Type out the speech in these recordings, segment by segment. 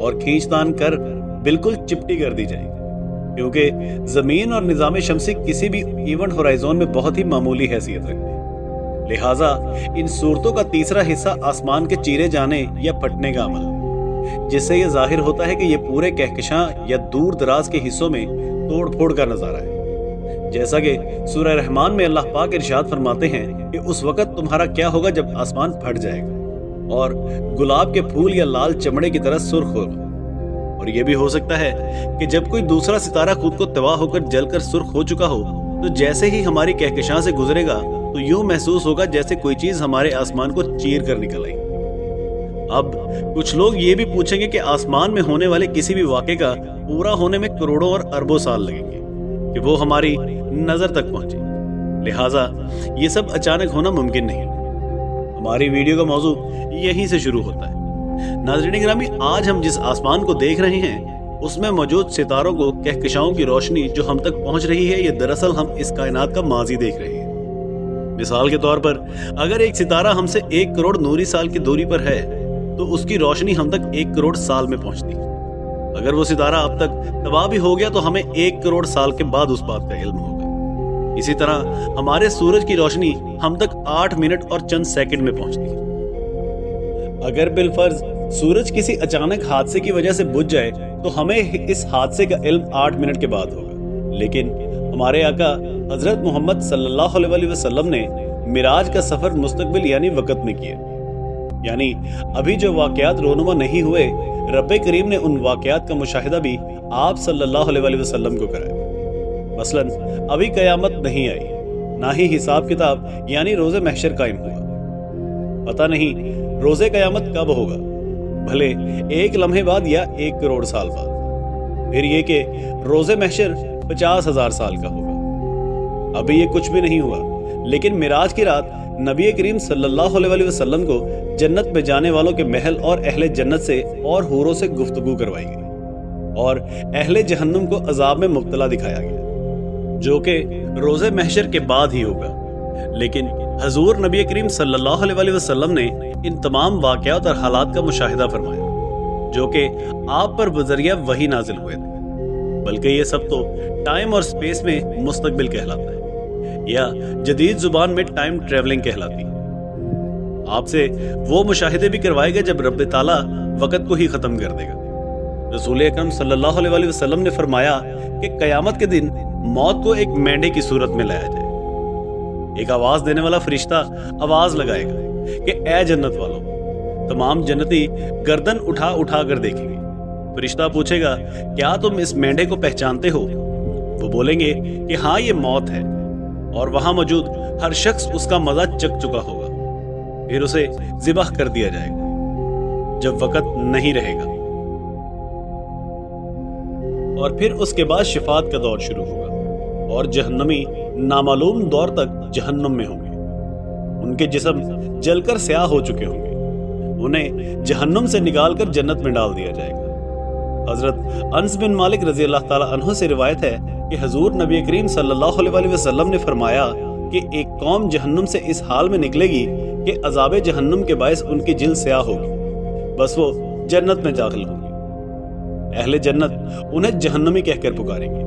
اور کھینچ تان کر بالکل چپٹی کر دی جائے گی، کیونکہ زمین اور نظام شمسی کسی بھی ایونٹ ہورائزون میں بہت ہی معمولی حیثیت رکھتے ہیں۔ لہٰذا ان صورتوں کا تیسرا حصہ آسمان کے چیرے جانے یا پھٹنے کا عمل ہے، جس سے یہ ظاہر ہوتا ہے کہ یہ پورے کہکشاں یا دور دراز کے حصوں میں توڑ پھوڑ کا نظارہ ہے۔ جیسا کہ سورہ رحمان میں اللہ پاک ارشاد فرماتے ہیں کہ اس وقت تمہارا کیا ہوگا جب آسمان پھٹ جائے گا اور گلاب کے پھول یا لال چمڑے کی طرح سرخ ہوگا۔ اور یہ بھی ہو سکتا ہے کہ جب کوئی دوسرا ستارہ خود کو تباہ ہو کر جل کر سرخ ہو چکا ہو تو جیسے ہی ہماری کہکشاں سے گزرے گا تو یوں محسوس ہوگا جیسے کوئی چیز ہمارے آسمان کو چیر کر نکل آئی۔ اب کچھ لوگ یہ بھی پوچھیں گے کہ آسمان میں ہونے والے کسی بھی واقعے کا پورا ہونے میں کروڑوں اور اربوں سال لگیں گے کہ وہ ہماری نظر تک پہنچے، لہٰذا یہ سب اچانک ہونا ممکن نہیں۔ ہماری ویڈیو کا موضوع یہیں سے شروع ہوتا ہے۔ ناظرین گرامی، آج ہم جس آسمان کو دیکھ رہے ہیں اس میں موجود ستاروں کو کہکشاؤں کی روشنی جو ہم تک پہنچ رہی ہے، یہ دراصل ہم اس کائنات کا ماضی دیکھ رہے ہیں۔ مثال کے طور پر اگر ایک ستارہ ہم سے 1 کروڑ نوری سال کی دوری پر ہے تو اس کی روشنی ہم تک 1 کروڑ سال میں پہنچتی ہے۔ اگر وہ ستارہ اب تک تباہ بھی ہو گیا تو ہمیں 1 کروڑ سال کے بعد اس بات کا علم ہوگا۔ اسی طرح ہمارے سورج کی روشنی ہم تک 8 منٹ اور چند سیکنڈ میں پہنچتی ہے۔ اگر بالفرض سورج کسی اچانک حادثے کی وجہ سے بجھ جائے تو ہمیں اس حادثے کا علم 8 منٹ کے بعد ہوگا، لیکن ہمارے آقا حضرت محمد صلی اللہ علیہ وسلم نے معراج کا سفر مستقبل یعنی وقت میں کیا، یعنی ابھی جو واقعات رونما نہیں ہوئے، رب کریم نے ان واقعات کا مشاہدہ بھی آپ صلی اللہ علیہ وسلم کو کرایا۔ مثلا ابھی قیامت نہیں آئی، نہ ہی حساب کتاب یعنی روز محشر قائم ہوا۔ پتہ نہیں روز قیامت کب ہوگا، بھلے 1 لمحے بعد یا 1 کروڑ سال بعد۔ پھر یہ کہ روز محشر 50,000 سال کا ہوگا۔ ابھی یہ کچھ بھی نہیں ہوا، لیکن معراج کی رات نبی کریم صلی اللہ علیہ وسلم کو جنت میں جانے والوں کے محل اور اہل جنت سے اور حوروں سے گفتگو کروائی گئی، اور اہل جہنم کو عذاب میں مبتلا دکھایا گیا، جو کہ روز محشر کے بعد ہی ہوگا۔ لیکن حضور نبی کریم صلی اللہ علیہ وسلم نے ان تمام واقعات اور حالات کا مشاہدہ فرمایا، جو کہ آپ پر بذریعہ وحی نازل ہوئے تھے، بلکہ یہ سب تو ٹائم اور سپیس میں مستقبل کہلاتا ہے، یا جدید زبان میں ٹائم ٹریولنگ کہلاتی ہے۔ آپ سے وہ مشاہدے بھی کروائے گا جب رب تعالیٰ وقت کو ہی ختم کر دے گا۔ رسول اکرم صلی اللہ علیہ وسلم نے فرمایا کہ قیامت کے دن موت کو ایک مینڈے کی صورت میں لایا جائے، ایک آواز دینے والا فرشتہ آواز لگائے گا کہ اے جنت والوں، تمام جنتی گردن اٹھا اٹھا کر دیکھیں گے۔ فرشتہ پوچھے گا کیا تم اس مینڈے کو پہچانتے ہو؟ وہ بولیں گے کہ ہاں یہ موت ہے، اور وہاں موجود ہر شخص اس کا مزہ چکھ چکا ہوگا۔ پھر اسے ذبح کر دیا جائے گا جب وقت نہیں رہے گا، اور پھر اس کے بعد شفاعت کا دور شروع ہوگا، اور جہنمی نامعلوم دور تک جہنم میں ہوں گے۔ ان کے جسم جل کر سیاہ ہو چکے ہوں گے، انہیں جہنم سے نکال کر جنت میں ڈال دیا جائے گا۔ حضرت انس بن مالک رضی اللہ تعالی عنہ سے روایت ہے کہ حضور نبی کریم صلی اللہ علیہ وسلم نے فرمایا کہ ایک قوم جہنم سے اس حال میں نکلے گی کہ عذاب جہنم کے باعث ان کی جلد سیاہ ہوگی، بس وہ جنت میں داخل ہوگی۔ اہل جنت انہیں جہنمی کہہ کر پکاریں گے۔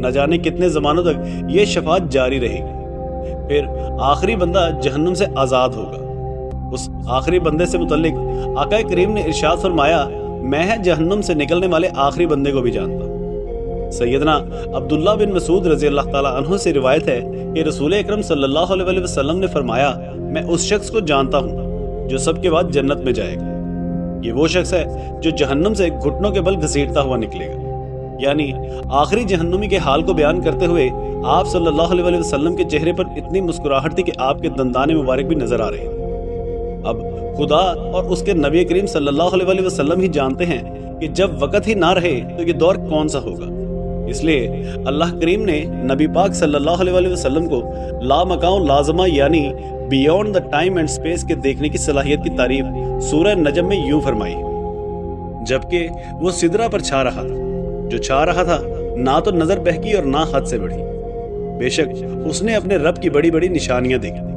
نہ جانے کتنے زمانوں تک یہ شفاعت جاری رہے گی۔ پھر آخری بندہ جہنم سے آزاد ہوگا۔ اس آخری بندے سے متعلق آقا کریم نے ارشاد فرمایا، میں جہنم سے نکلنے والے آخری بندے کو بھی جانتا ہوں۔ سیدنا عبداللہ بن مسعود رضی اللہ تعالی عنہ سے روایت ہے کہ رسول اکرم صلی اللہ علیہ وسلم نے فرمایا، میں اس شخص کو جانتا ہوں جو سب کے بعد جنت میں جائے گا۔ یہ وہ شخص ہے جو جہنم سے گھٹنوں کے بل گھسیٹتا ہوا نکلے گا۔ یعنی آخری جہنمی کے حال کو بیان کرتے ہوئے آپ صلی اللہ علیہ وسلم کے چہرے پر اتنی مسکراہٹ تھی کہ آپ کے دندان مبارک بھی نظر آ رہے ہیں۔ اب خدا اور اس کے نبی کریم صلی اللہ علیہ وسلم ہی جانتے ہیں کہ جب وقت ہی نہ رہے تو یہ دور کون سا ہوگا۔ اس لیے اللہ کریم نے نبی پاک صلی اللہ علیہ وسلم کو لا مکان لازمہ یعنی beyond the time and space کے دیکھنے کی صلاحیت کی تعریف سورہ نجم میں یوں فرمائی، جبکہ وہ سدرہ پر چھا رہا تھا، جو چھا رہا تھا نہ تو نظر بہکی اور نہ حد سے بڑھی، بے شک اس نے اپنے رب کی بڑی بڑی نشانیاں دیکھی۔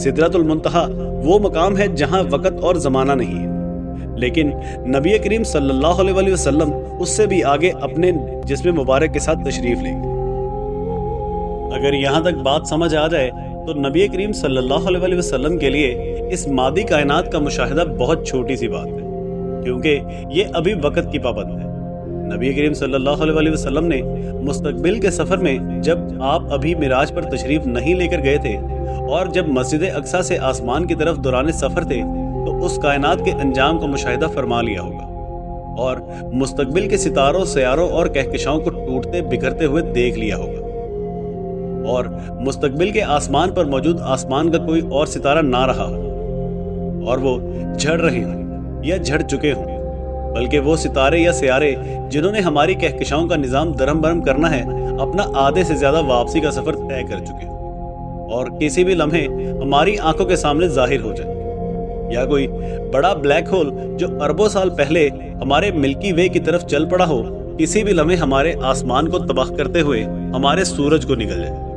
سدرۃ المنتہا وہ مقام ہے جہاں وقت اور زمانہ نہیں ہے، لیکن نبی کریم صلی اللہ علیہ وسلم اس سے بھی آگے اپنے جسم مبارک کے ساتھ تشریف لے گئے۔ اگر یہاں تک بات سمجھ آ جائے تو نبی کریم صلی اللہ علیہ وسلم کے لیے اس مادی کائنات کا مشاہدہ بہت چھوٹی سی بات ہے، کیونکہ یہ ابھی وقت کی پابند ہے۔ نبی کریم صلی اللہ علیہ وسلم نے مستقبل کے سفر میں جب آپ ابھی معراج پر تشریف نہیں لے کر گئے تھے اور جب مسجد اقصیٰ سے آسمان کی طرف دوران سفر تھے تو اس کائنات کے انجام کو مشاہدہ فرما لیا ہوگا اور مستقبل کے ستاروں، سیاروں اور کہکشاؤں کو ٹوٹتے بکھرتے ہوئے دیکھ لیا ہوگا، اور مستقبل کے آسمان پر موجود آسمان کا کوئی اور ستارہ نہ رہا ہو اور وہ جھڑ رہے ہوں یا جھڑ چکے ہوں، بلکہ وہ ستارے یا سیارے جنہوں نے ہماری کہکشاؤں کا نظام درہم برہم کرنا ہے اپنا آدھے سے زیادہ واپسی کا سفر طے کر چکے ہوں اور کسی بھی لمحے ہماری آنکھوں کے سامنے ظاہر ہو جائیں، یا کوئی بڑا بلیک ہول جو اربوں سال پہلے ہمارے ملکی وے کی طرف چل پڑا ہو کسی بھی لمحے ہمارے آسمان کو تباہ کرتے ہوئے ہمارے سورج کو نگل جائے۔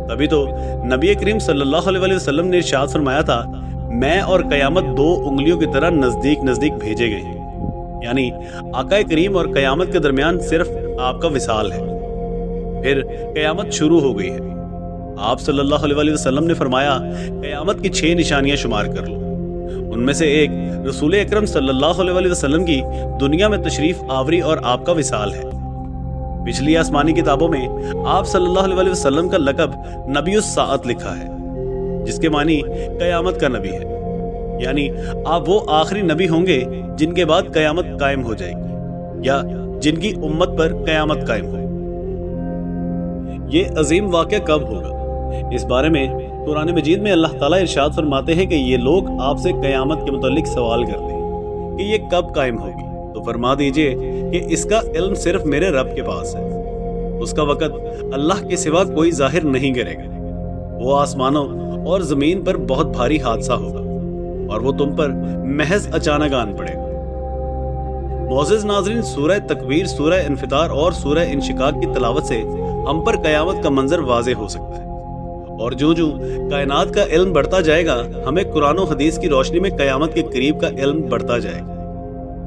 تبھی تو نبی کریم صلی اللہ علیہ وسلم نے ارشاد فرمایا تھا، میں اور قیامت 2 انگلیوں کی طرح نزدیک نزدیک بھیجے گئے ہیں، یعنی آقا کریم اور قیامت کے درمیان صرف آپ کا وصال ہے، پھر قیامت شروع ہو گئی ہے۔ آپ صلی اللہ علیہ وسلم نے فرمایا، قیامت کی 6 نشانیاں شمار کر لو، ان میں سے ایک رسول اکرم صلی اللہ علیہ وسلم کی دنیا میں تشریف آوری اور آپ کا وصال ہے۔ پچھلی آسمانی کتابوں میں آپ صلی اللہ علیہ وسلم کا لقب نبی الساعت لکھا ہے، جس کے معنی قیامت کا نبی ہے، یعنی آپ وہ آخری نبی ہوں گے جن کے بعد قیامت قائم ہو جائے گی یا جن کی امت پر قیامت قائم ہو۔ یہ عظیم واقعہ کب ہوگا؟ اس بارے میں قرآن مجید میں اللہ تعالیٰ ارشاد فرماتے ہیں کہ یہ لوگ آپ سے قیامت کے متعلق سوال کرتے ہیں کہ یہ کب قائم ہوگی، تو فرما دیجئے کہ اس کا علم صرف میرے رب کے پاس ہے، اس کا وقت اللہ کے سوا کوئی ظاہر نہیں کرے گا۔ وہ آسمانوں اور زمین پر بہت بھاری حادثہ ہوگا اور وہ تم پر محض اچانک آن پڑے گا۔ معزز ناظرین، سورہ تکویر، سورہ انفطار اور سورہ انشقاق کی تلاوت سے ہم پر قیامت کا منظر واضح ہو سکتا ہے، اور جو کائنات کا علم بڑھتا جائے گا ہمیں قرآن و حدیث کی روشنی میں قیامت کے قریب کا علم بڑھتا جائے گا۔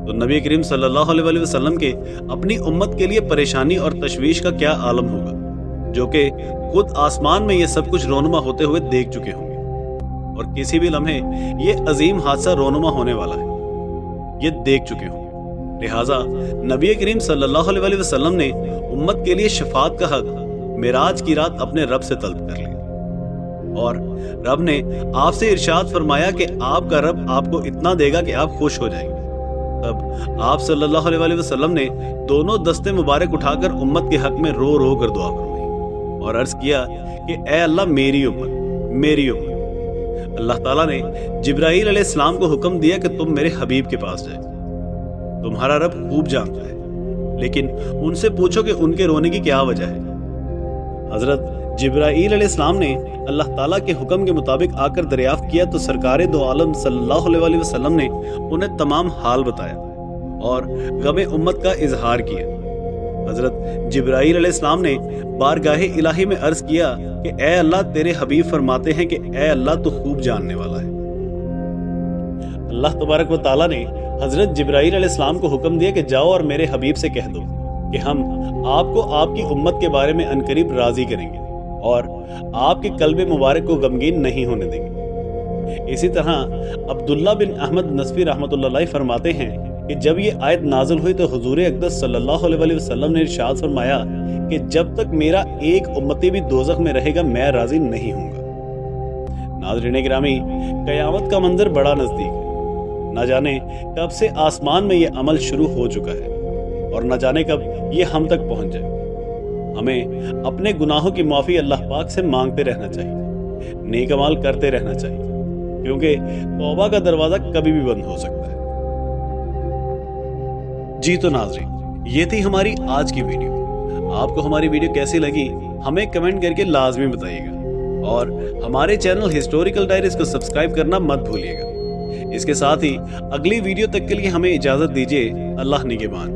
تو نبی کریم صلی اللہ علیہ وسلم کے اپنی امت کے لیے پریشانی اور تشویش کا کیا عالم ہوگا، جو کہ خود آسمان میں یہ سب کچھ رونما ہوتے ہوئے دیکھ چکے ہوں گے، اور کسی بھی لمحے یہ عظیم حادثہ رونما ہونے والا ہے، یہ دیکھ چکے ہوں گے۔ لہٰذا نبی کریم صلی اللہ علیہ وسلم نے امت کے لیے شفاعت کا حق معراج کی رات اپنے رب سے طلب کر لیا، اور رب نے آپ سے ارشاد فرمایا کہ آپ کا رب آپ کو اتنا دے گا کہ آپ خوش ہو جائیں گے۔ تب آپ صلی اللہ علیہ وسلم نے دونوں دستے مبارک اٹھا کر امت کے حق میں رو رو کر دعا فرمائی اور عرض کیا کہ اے اللہ میری امت، میری امت۔ اللہ تعالیٰ نے جبرائیل علیہ السلام کو حکم دیا کہ تم میرے حبیب کے پاس جائے، تمہارا رب خوب جانتا ہے، لیکن ان سے پوچھو کہ ان کے رونے کی کیا وجہ ہے۔ حضرت جبرائیل علیہ السلام نے اللہ تعالیٰ کے حکم کے مطابق آ کر دریافت کیا تو سرکار دو عالم صلی اللہ علیہ وسلم نے انہیں تمام حال بتایا اور غم امت کا اظہار کیا۔ حضرت جبرائیل علیہ السلام نے بارگاہ الہی میں عرض کیا کہ اے اللہ، تیرے حبیب فرماتے ہیں کہ اے اللہ تو خوب جاننے والا ہے۔ اللہ تبارک و تعالیٰ نے حضرت جبرائیل علیہ السلام کو حکم دیا کہ جاؤ اور میرے حبیب سے کہہ دو کہ ہم آپ کو آپ کی امت کے بارے میں عنقریب راضی کریں گے اور آپ کے قلب مبارک کو غمگین نہیں ہونے دیں گے۔ اسی طرح عبداللہ بن احمد نصفی رحمۃ اللہ علیہ فرماتے ہیں کہ جب یہ آیت نازل ہوئی تو حضور اقدس صلی اللہ علیہ وسلم نے ارشاد فرمایا کہ جب تک میرا ایک امتی بھی دوزخ میں رہے گا میں راضی نہیں ہوں گا۔ ناظرین گرامی، قیامت کا منظر بڑا نزدیک ہے۔ نہ جانے کب سے آسمان میں یہ عمل شروع ہو چکا ہے اور نہ جانے کب یہ ہم تک پہنچ جائے۔ ہمیں اپنے گناہوں کی معافی اللہ پاک سے مانگتے رہنا چاہیے، نیک اعمال کرتے رہنا چاہیے، کیونکہ توبہ کا دروازہ کبھی بھی بند ہو سکتا ہے۔ جی تو ناظرین، یہ تھی ہماری آج کی ویڈیو۔ آپ کو ہماری ویڈیو کیسی لگی ہمیں کمنٹ کر کے لازمی بتائیے گا، اور ہمارے چینل ہسٹوریکل ڈائریز کو سبسکرائب کرنا مت بھولیے گا۔ اس کے ساتھ ہی اگلی ویڈیو تک کے لیے ہمیں اجازت دیجیے۔ اللہ نگہبان۔